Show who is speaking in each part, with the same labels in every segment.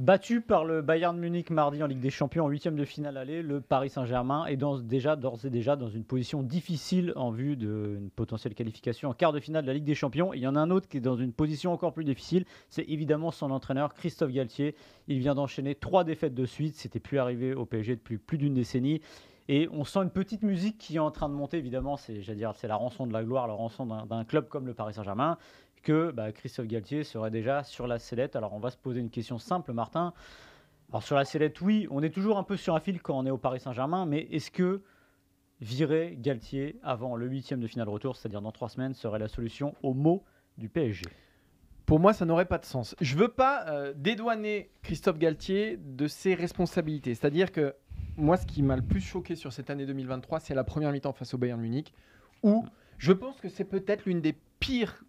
Speaker 1: Battu par le Bayern Munich mardi en Ligue des Champions en huitième de finale aller, le Paris Saint-Germain est d'ores et déjà dans une position difficile en vue d'une potentielle qualification en quart de finale de la Ligue des Champions. Et il y en a un autre qui est dans une position encore plus difficile, c'est évidemment son entraîneur Christophe Galtier. Il vient d'enchaîner 3 défaites de suite, c'était plus arrivé au PSG depuis plus d'une décennie. Et on sent une petite musique qui est en train de monter, évidemment, c'est la rançon de la gloire, la rançon d'un club comme le Paris Saint-Germain, que Christophe Galtier serait déjà sur la sellette. Alors on va se poser une question simple, Martin. Alors sur la sellette, oui, on est toujours un peu sur un fil quand on est au Paris Saint-Germain, mais est-ce que virer Galtier avant le 8e de finale retour, c'est-à-dire dans 3 semaines, serait la solution aux maux du PSG?
Speaker 2: Pour moi, ça n'aurait pas de sens. Je ne veux pas dédouaner Christophe Galtier de ses responsabilités. C'est-à-dire que moi, ce qui m'a le plus choqué sur cette année 2023, c'est la première mi-temps face au Bayern Munich, où je pense que c'est peut-être l'une des pires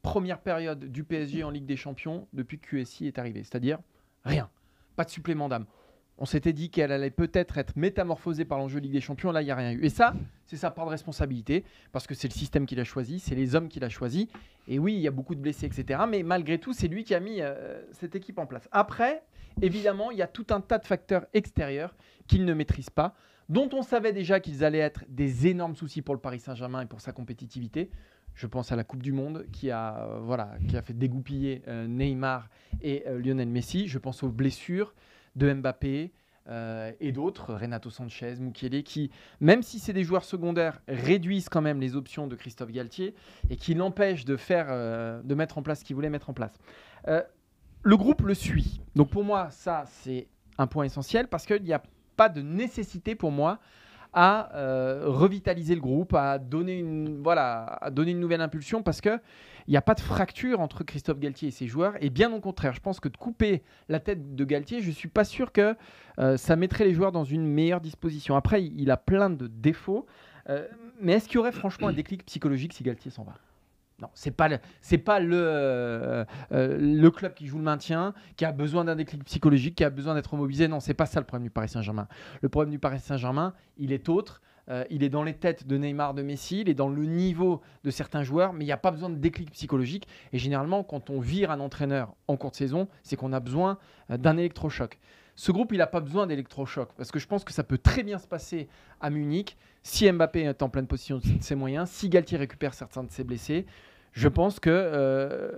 Speaker 2: premières périodes du PSG en Ligue des Champions depuis que QSI est arrivé. C'est-à-dire rien, pas de supplément d'âme. On s'était dit qu'elle allait peut-être être métamorphosée par l'enjeu Ligue des Champions. Là, il n'y a rien eu. Et ça, c'est sa part de responsabilité, parce que c'est le système qu'il a choisi, c'est les hommes qu'il a choisi. Et oui, il y a beaucoup de blessés, etc. Mais malgré tout, c'est lui qui a mis cette équipe en place. Après, évidemment, il y a tout un tas de facteurs extérieurs qu'il ne maîtrise pas, dont on savait déjà qu'ils allaient être des énormes soucis pour le Paris Saint-Germain et pour sa compétitivité. Je pense à la Coupe du Monde qui a fait dégoupiller Neymar et Lionel Messi. Je pense aux blessures de Mbappé et d'autres, Renato Sanchez, Mukiele, qui, même si c'est des joueurs secondaires, réduisent quand même les options de Christophe Galtier et qui l'empêchent de mettre en place ce qu'il voulait mettre en place. Le groupe le suit. Donc pour moi, ça, c'est un point essentiel parce qu'il n'y a pas de nécessité pour moi à revitaliser le groupe, à donner une nouvelle impulsion parce qu'il n'y a pas de fracture entre Christophe Galtier et ses joueurs. Et bien au contraire, je pense que de couper la tête de Galtier, je ne suis pas sûr que ça mettrait les joueurs dans une meilleure disposition. Après, il a plein de défauts. Mais est-ce qu'il y aurait franchement un déclic psychologique si Galtier s'en va ? Non, c'est pas le club qui joue le maintien, qui a besoin d'un déclic psychologique, qui a besoin d'être mobilisé. Non, c'est pas ça le problème du Paris Saint-Germain. Le problème du Paris Saint-Germain, il est autre. Il est dans les têtes de Neymar, de Messi, il est dans le niveau de certains joueurs, mais il n'y a pas besoin de déclic psychologique. Et généralement, quand on vire un entraîneur en cours de saison, c'est qu'on a besoin d'un électrochoc. Ce groupe, il n'a pas besoin d'électrochoc parce que je pense que ça peut très bien se passer à Munich si Mbappé est en pleine possession de ses moyens, si Galtier récupère certains de ses blessés. Je pense que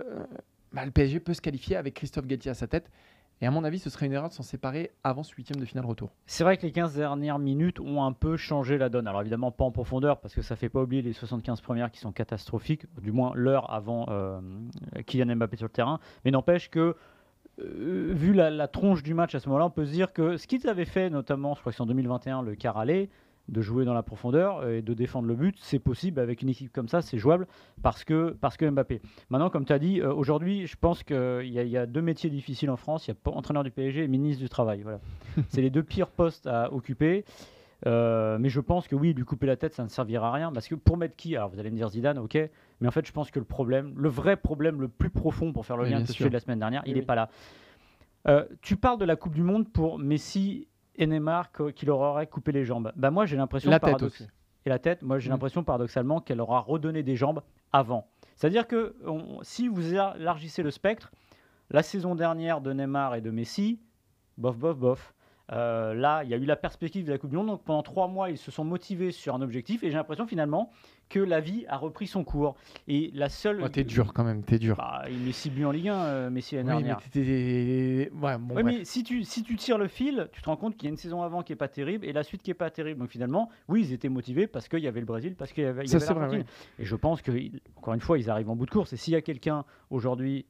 Speaker 2: le PSG peut se qualifier avec Christophe Galtier à sa tête. Et à mon avis, ce serait une erreur de s'en séparer avant ce 8e de finale retour.
Speaker 1: C'est vrai que les 15 dernières minutes ont un peu changé la donne. Alors évidemment, pas en profondeur, parce que ça ne fait pas oublier les 75 premières qui sont catastrophiques, du moins l'heure avant Kylian Mbappé sur le terrain. Mais n'empêche que, vu la tronche du match à ce moment-là, on peut se dire que ce qu'ils avaient fait, notamment, je crois que c'est en 2021, le quart aller, de jouer dans la profondeur et de défendre le but, c'est possible avec une équipe comme ça, c'est jouable parce que Mbappé. Maintenant, comme tu as dit, aujourd'hui, je pense qu'il y a 2 métiers difficiles en France, il y a entraîneur du PSG et ministre du Travail. Voilà. C'est les 2 pires postes à occuper. Mais je pense que oui, lui couper la tête, ça ne servira à rien. Parce que pour mettre qui ? Alors vous allez me dire Zidane, ok. Mais en fait, je pense que le vrai problème le plus profond pour faire le lien avec le sujet de la semaine dernière, il n'est pas là. Tu parles de la Coupe du Monde pour Messi et Neymar qui leur aurait coupé les jambes. Moi, j'ai l'impression et la tête, moi j'ai l'impression paradoxalement qu'elle leur a redonné des jambes avant. C'est-à-dire que si vous élargissez le spectre, la saison dernière de Neymar et de Messi, bof. Là, il y a eu la perspective de la Coupe du Monde. Donc pendant 3 mois, ils se sont motivés sur un objectif et j'ai l'impression finalement que la vie a repris son cours. Et la seule.
Speaker 2: T'es dur quand même, t'es dur.
Speaker 1: Il met 6 buts en Ligue 1, Messi l'année dernière. Mais si tu tires le fil, tu te rends compte qu'il y a une saison avant qui n'est pas terrible et la suite qui n'est pas terrible. Donc finalement, oui, ils étaient motivés parce qu'il y avait le Brésil, parce qu'il y avait l'Argentine.
Speaker 2: Vrai, oui.
Speaker 1: Et je pense que, encore une fois, ils arrivent en bout de course. Et s'il y a quelqu'un aujourd'hui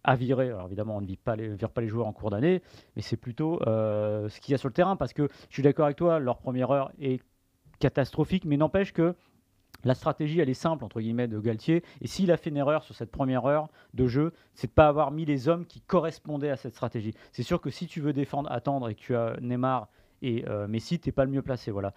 Speaker 1: à virer, alors évidemment on ne vire pas les joueurs en cours d'année, mais c'est plutôt ce qu'il y a sur le terrain, parce que je suis d'accord avec toi, leur première heure est catastrophique, mais n'empêche que la stratégie elle est simple entre guillemets de Galtier, et s'il a fait une erreur sur cette première heure de jeu, c'est de ne pas avoir mis les hommes qui correspondaient à cette stratégie. C'est sûr que si tu veux défendre, attendre et que tu as Neymar et Messi, tu n'es pas le mieux placé, voilà.